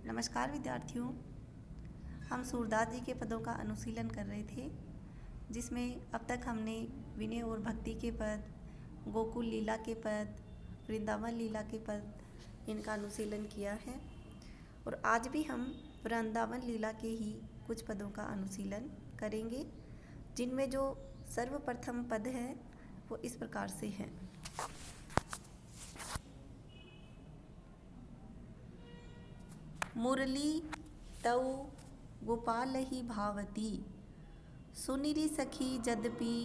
नमस्कार विद्यार्थियों। हम सूरदास जी के पदों का अनुशीलन कर रहे थे, जिसमें अब तक हमने विनय और भक्ति के पद, गोकुल लीला के पद, वृंदावन लीला के पद, इनका अनुशीलन किया है। और आज भी हम वृंदावन लीला के ही कुछ पदों का अनुशीलन करेंगे, जिनमें जो सर्वप्रथम पद है वो इस प्रकार से है। मुरली तऊ गोपाल ही भावती, सुनिरी सखी जदपि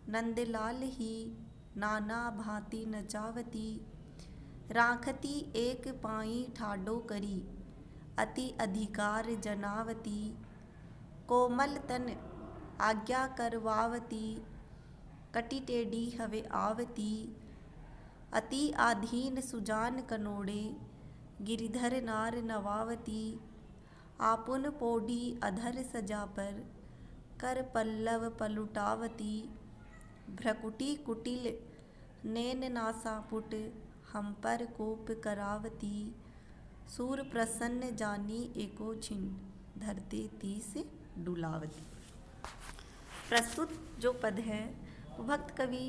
नंदलाल ही नाना भांति नचावती। राखती एक पाई ठाडो करी, अति अधिकार जनावती। कोमल तन आज्ञा करवावती, कटी टेढ़ी हवे आवती। अति आधीन सुजान कनोड़े, गिरिधर नार नवावती। आपुन पोढ़ी अधर सजा पर, कर पल्लव पलुटावती। भ्रकुटी कुटिल नैन नासा पुट, हम पर कोप करावती। सूर प्रसन्न जानी एको छिन, धरते तीस डुलावती। प्रस्तुत जो पद है वो भक्त कवि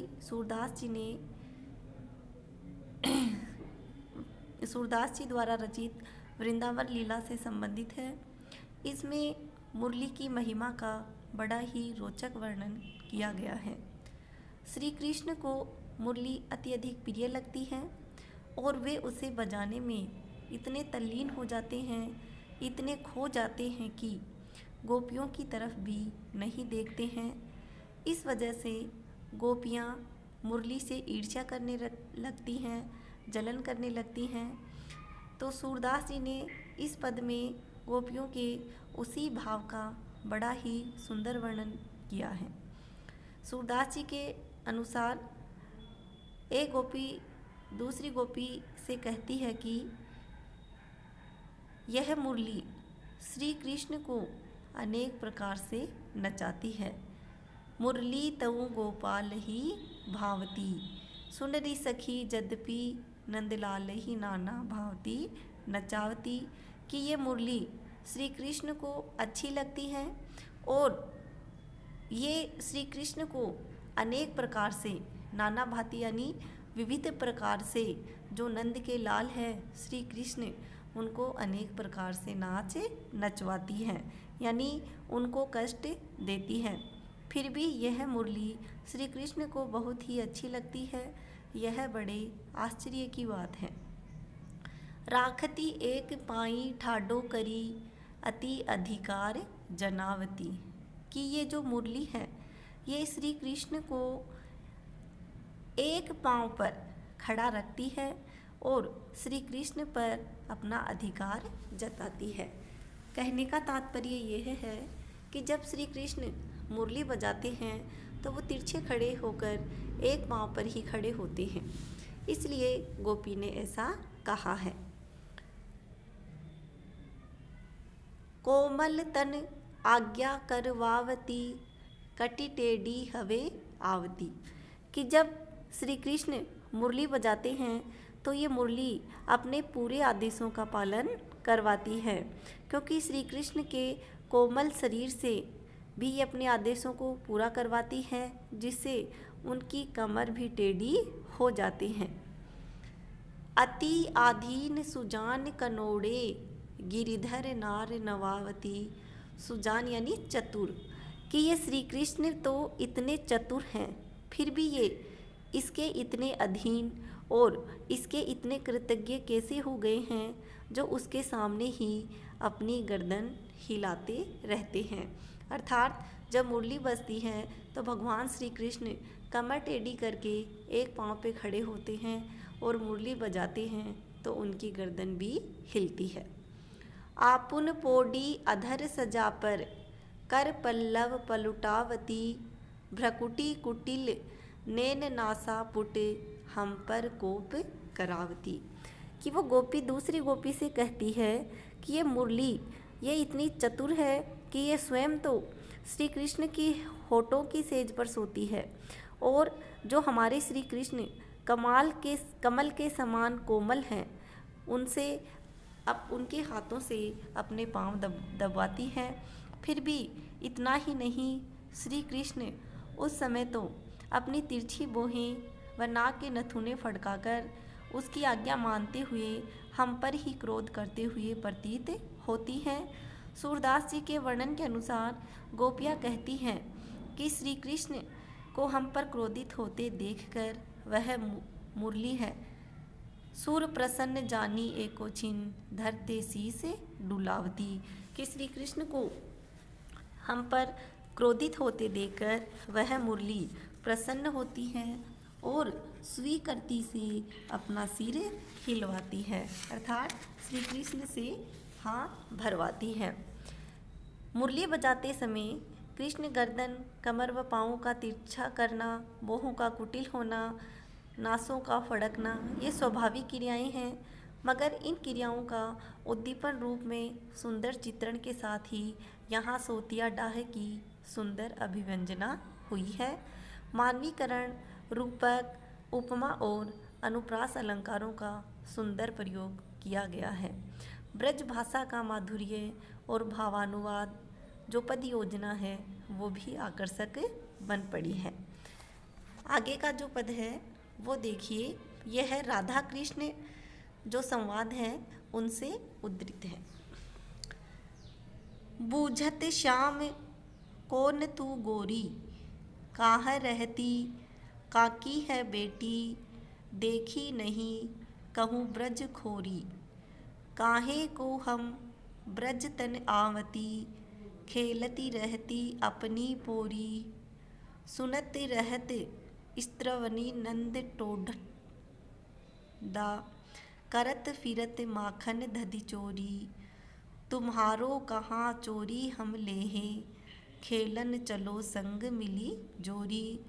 सूरदास जी द्वारा रचित वृंदावन लीला से संबंधित है। इसमें मुरली की महिमा का बड़ा ही रोचक वर्णन किया गया है। श्री कृष्ण को मुरली अत्यधिक प्रिय लगती है और वे उसे बजाने में इतने तल्लीन हो जाते हैं, इतने खो जाते हैं कि गोपियों की तरफ भी नहीं देखते हैं। इस वजह से गोपियाँ मुरली से ईर्ष्या करने लगती हैं, जलन करने लगती हैं। तो सूरदास जी ने इस पद में गोपियों के उसी भाव का बड़ा ही सुंदर वर्णन किया है। सूरदास जी के अनुसार एक गोपी दूसरी गोपी से कहती है कि यह मुरली श्री कृष्ण को अनेक प्रकार से नचाती है। मुरली तऊ गोपाल ही भावती, सुनरी सखी जदपि नंदलाल ही नाना भावती नचावती। कि ये मुरली श्री कृष्ण को अच्छी लगती है और ये श्री कृष्ण को अनेक प्रकार से, नाना भांति यानी विविध प्रकार से, जो नंद के लाल है श्री कृष्ण, उनको अनेक प्रकार से नाच नचवाती हैं, यानी उनको कष्ट देती हैं। फिर भी यह मुरली श्री कृष्ण को बहुत ही अच्छी लगती है। यह बड़े आश्चर्य की बात है। राखती एक पाई ठाडो करी, अति अधिकार जनावती। कि ये जो मुरली है ये श्री कृष्ण को एक पांव पर खड़ा रखती है और श्री कृष्ण पर अपना अधिकार जताती है। कहने का तात्पर्य यह है कि जब श्री कृष्ण मुरली बजाते हैं तो वो तिरछे खड़े होकर एक पांव पर ही खड़े होते हैं, इसलिए गोपी ने ऐसा कहा है। कोमल तन आज्ञा करवावती, कटी टेढ़ी हवे आवती। कि जब श्री कृष्ण मुरली बजाते हैं तो ये मुरली अपने पूरे आदेशों का पालन करवाती है, क्योंकि श्री कृष्ण के कोमल शरीर से भी ये अपने आदेशों को पूरा करवाती है, जिससे उनकी कमर भी टेढ़ी हो जाती हैं। अति आधीन सुजान कनोड़े, गिरिधर नार नवावती। सुजान यानी चतुर। कि ये श्री कृष्ण तो इतने चतुर हैं, फिर भी ये इसके इतने अधीन और इसके इतने कृतज्ञ कैसे हो गए हैं, जो उसके सामने ही अपनी गर्दन हिलाते रहते हैं। अर्थात जब मुरली बजती है तो भगवान श्री कृष्ण कमर टेढ़ी करके एक पांव पे खड़े होते हैं और मुरली बजाते हैं तो उनकी गर्दन भी हिलती है। आपुन पोढ़ी अधर सजा पर, कर पल्लव पलुटावती। भ्रकुटी कुटिल नैन नासा पुट, हम पर कोप करावती। कि वो गोपी दूसरी गोपी से कहती है कि ये मुरली ये इतनी चतुर है कि ये स्वयं तो श्री कृष्ण की होठों की सेज पर सोती है, और जो हमारे श्री कृष्ण कमल के समान कोमल हैं, उनसे अब उनके हाथों से अपने पांव दबाती है। फिर भी इतना ही नहीं, श्री कृष्ण उस समय तो अपनी तिरछी बोहें व नाक के नथुने फड़काकर उसकी आज्ञा मानते हुए हम पर ही क्रोध करते हुए प्रतीत होती हैं। सूरदास जी के वर्णन के अनुसार गोपियाँ कहती हैं कि श्री कृष्ण को हम पर क्रोधित होते देखकर वह मुरली है सूर प्रसन्न जानी एको छिन धरते शीस डुलावती, कि श्री कृष्ण को हम पर क्रोधित होते देखकर वह मुरली प्रसन्न होती है और स्वीकृति से अपना सिर हिलवाती है, अर्थात श्री कृष्ण से हाथ भरवाती है। मुरली बजाते समय कृष्ण गर्दन, कमर व पाँवों का तिरछा करना, बाहों का कुटिल होना, नासों का फड़कना, ये स्वाभाविक क्रियाएं हैं, मगर इन क्रियाओं का उद्दीपन रूप में सुंदर चित्रण के साथ ही यहाँ सोतिया डाह की सुंदर अभिव्यंजना हुई है। मानवीकरण, रूपक, उपमा और अनुप्रास अलंकारों का सुंदर प्रयोग किया गया है। ब्रज भाषा का माधुर्य और भावानुवाद जो पद योजना है वो भी आकर्षक बन पड़ी है। आगे का जो पद है वो देखिए, यह है राधा कृष्ण जो संवाद है उनसे उद्धृत है। बूझत श्याम कौन तू गोरी, काह रहती काकी है बेटी, देखी नहीं कहूँ ब्रज खोरी, काहे को हम ब्रज तन आवती, खेलती रहती अपनी पोरी, सुनत रहत स्त्रवनी नंद टोढ़ा, करत फिरत माखन दधि चोरी, तुम्हारो कहाँ चोरी हम लेहे, खेलन चलो संग मिली जोरी,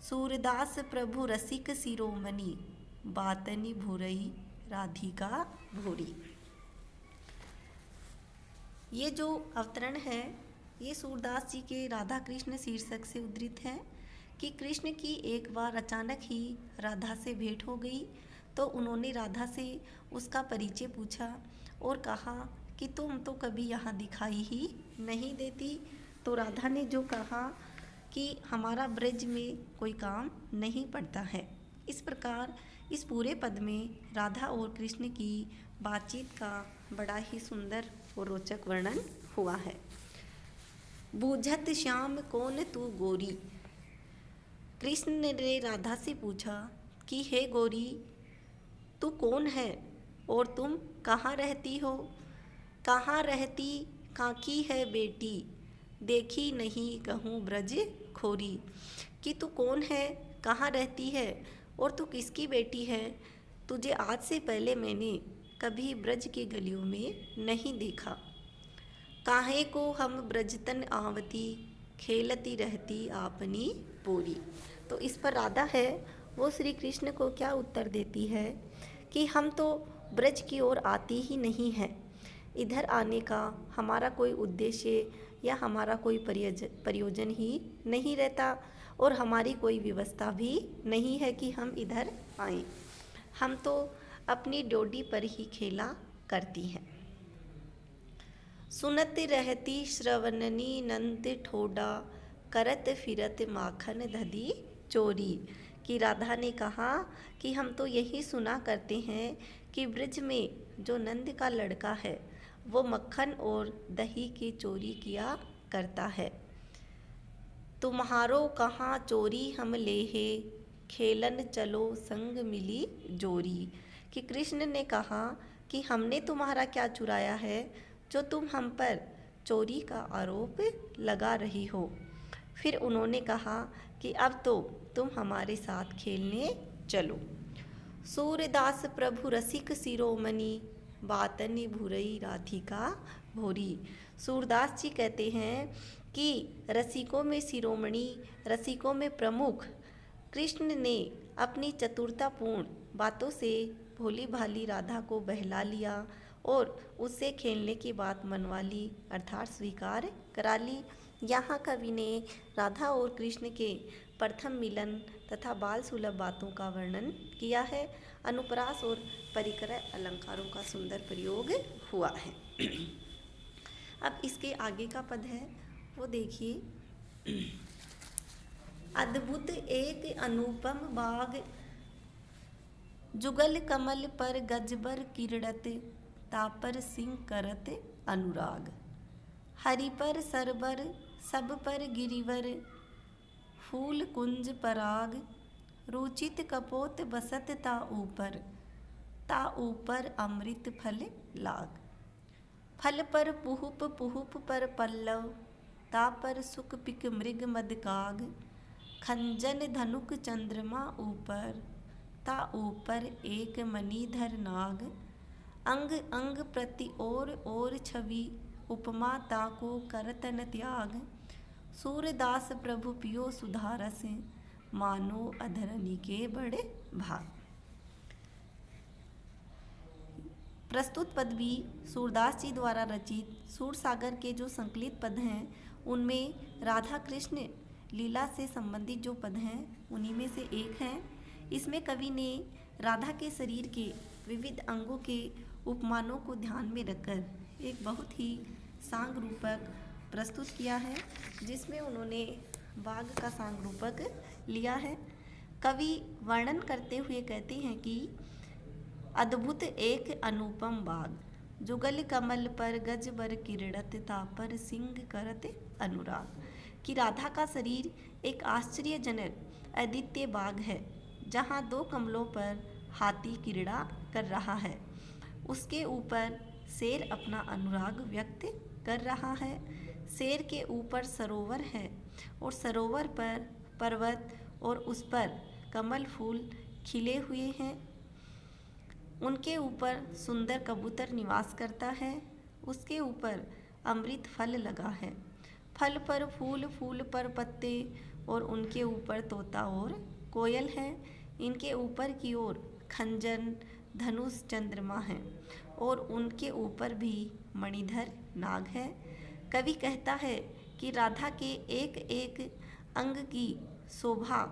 सूरदास प्रभु रसिक शिरोमणि, बातनि भुरई राधिका भूरी। ये जो अवतरण है ये सूरदास जी के राधा कृष्ण शीर्षक से उद्धृत है कि कृष्ण की एक बार अचानक ही राधा से भेंट हो गई तो उन्होंने राधा से उसका परिचय पूछा और कहा कि तुम तो कभी यहाँ दिखाई ही नहीं देती। तो राधा ने जो कहा कि हमारा ब्रज में कोई काम नहीं पड़ता है। इस प्रकार इस पूरे पद में राधा और कृष्ण की बातचीत का बड़ा ही सुंदर और रोचक वर्णन हुआ है। बूझत श्याम कौन तू गोरी, कृष्ण ने राधा से पूछा कि हे गोरी, तू कौन है और तुम कहाँ रहती हो? कहाँ रहती काकी है बेटी, देखी नहीं कहूँ ब्रज खोरी, कि तू कौन है, कहाँ रहती है और तू किसकी बेटी है? तुझे आज से पहले मैंने कभी ब्रज की गलियों में नहीं देखा। काहे को हम ब्रजतन आवती, खेलती रहती आपनी पोरी। तो इस पर राधा है वो श्री कृष्ण को क्या उत्तर देती है कि हम तो ब्रज की ओर आती ही नहीं हैं, इधर आने का हमारा कोई उद्देश्य या हमारा कोई प्रयोजन ही नहीं रहता और हमारी कोई व्यवस्था भी नहीं है कि हम इधर आएं। हम तो अपनी डोडी पर ही खेला करती हैं। सुनत रहती श्रवणनी नंद ठोडा, करत फिरत माखन दधी चोरी, कि राधा ने कहा कि हम तो यही सुना करते हैं कि ब्रज में जो नंद का लड़का है वो मक्खन और दही की चोरी किया करता है। तुम्हारो कहाँ चोरी हम लेहे, खेलन चलो संग मिली जोरी, कि कृष्ण ने कहा कि हमने तुम्हारा क्या चुराया है जो तुम हम पर चोरी का आरोप लगा रही हो। फिर उन्होंने कहा कि अब तो तुम हमारे साथ खेलने चलो। सूरदास प्रभु रसिक शिरोमणि, बातनि भुरई राधिका भोरी। सूरदास जी कहते हैं कि रसिकों में शिरोमणि, रसिकों में प्रमुख कृष्ण ने अपनी चतुरतापूर्ण बातों से भोली भाली राधा को बहला लिया और उससे खेलने की बात मनवा ली, अर्थात स्वीकार करा ली। यहाँ कवि ने राधा और कृष्ण के प्रथम मिलन तथा बाल सुलभ बातों का वर्णन किया है। अनुप्रास और परिक्रय अलंकारों का सुंदर प्रयोग हुआ है। अब इसके आगे का पद है वो देखिए। अद्भुत एक अनुपम बाग, जुगल कमल पर गजबर किरड़त, तापर सिंह करत अनुराग। हरि पर सरबर सब पर गिरिवर, फूल कुंज पराग। रुचित कपोत बसत ता ऊपर अमृत फल लाग। फल पर पुहुप पर पल्लव, ता पर सुख पिक मृग मदकाग। खंजन धनुक चंद्रमा ऊपर, ता ऊपर एक मणिधर नाग। अंग अंग प्रति और छवि, उपमा ताको करतन त्याग। सूरदास प्रभु पियो सुधारस, मानो अधरनी के बड़े भाग। प्रस्तुत पद भी सूरदास जी द्वारा रचित सूरसागर के जो संकलित पद हैं उनमें राधा कृष्ण लीला से संबंधित जो पद हैं उन्हीं में से एक है। इसमें कवि ने राधा के शरीर के विविध अंगों के उपमानों को ध्यान में रखकर एक बहुत ही सांग रूपक प्रस्तुत किया है, जिसमें उन्होंने बाघ का सांग रूपक लिया है। कवि वर्णन करते हुए कहते हैं कि अद्भुत एक अनुपम बाघ, जुगल कमल पर गजबर किरड़त, तापर सिंह करत अनुराग। कि राधा का शरीर एक आश्चर्यजनक अद्वितीय बाघ है, जहाँ दो कमलों पर हाथी क्रीड़ा कर रहा है। उसके ऊपर शेर अपना अनुराग व्यक्त कर रहा है। शेर के ऊपर सरोवर है और सरोवर पर पर्वत और उस पर कमल फूल खिले हुए हैं। उनके ऊपर सुंदर कबूतर निवास करता है। उसके ऊपर अमृत फल लगा है। फल पर फूल, फूल पर पत्ते और उनके ऊपर तोता और कोयल है। इनके ऊपर की ओर खंजन, धनुष, चंद्रमा है और उनके ऊपर भी मणिधर नाग है। कवि कहता है कि राधा के एक एक अंग की शोभा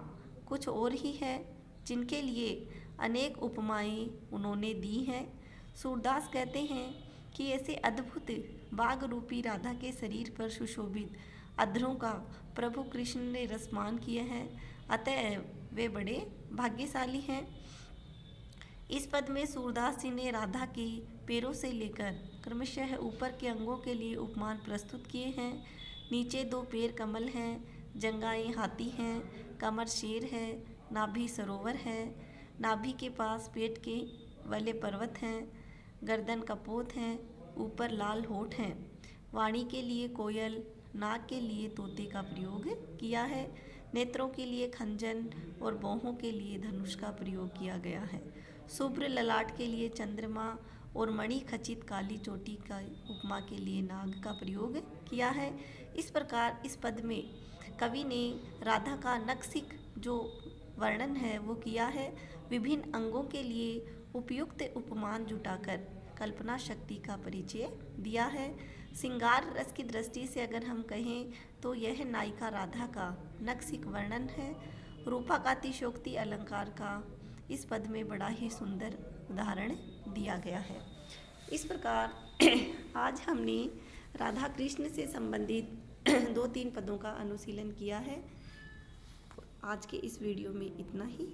कुछ और ही है, जिनके लिए अनेक उपमाएं उन्होंने दी हैं। सूरदास कहते हैं कि ऐसे अद्भुत बाघ रूपी राधा के शरीर पर सुशोभित अधरों का प्रभु कृष्ण ने रसमान किए हैं, अतः वे बड़े भाग्यशाली हैं। इस पद में सूरदास जी ने राधा के पैरों से लेकर क्रमशः ऊपर के अंगों के लिए उपमान प्रस्तुत किए हैं। नीचे दो पैर कमल हैं, जंघाएं हाथी हैं, कमर शेर है, नाभि सरोवर है, नाभि के पास पेट के वाले पर्वत हैं, गर्दन कपोत हैं, ऊपर लाल होठ हैं। वाणी के लिए कोयल, नाक के लिए तोते का प्रयोग किया है। नेत्रों के लिए खंजन और बाहों के लिए धनुष का प्रयोग किया गया है। शुभ्र ललाट के लिए चंद्रमा और मणि खचित काली चोटी का उपमा के लिए नाग का प्रयोग किया है। इस प्रकार इस पद में कवि ने राधा का नक्सिक जो वर्णन है वो किया है। विभिन्न अंगों के लिए उपयुक्त उपमान जुटाकर कल्पना शक्ति का परिचय दिया है। श्रृंगार रस की दृष्टि से अगर हम कहें तो यह नायिका राधा का नक्सिक वर्णन है। रूपकातिशोक्ति अलंकार का इस पद में बड़ा ही सुंदर उदाहरण दिया गया है। इस प्रकार आज हमने राधा कृष्ण से संबंधित 2-3 पदों का अनुशीलन किया है। आज के इस वीडियो में इतना ही।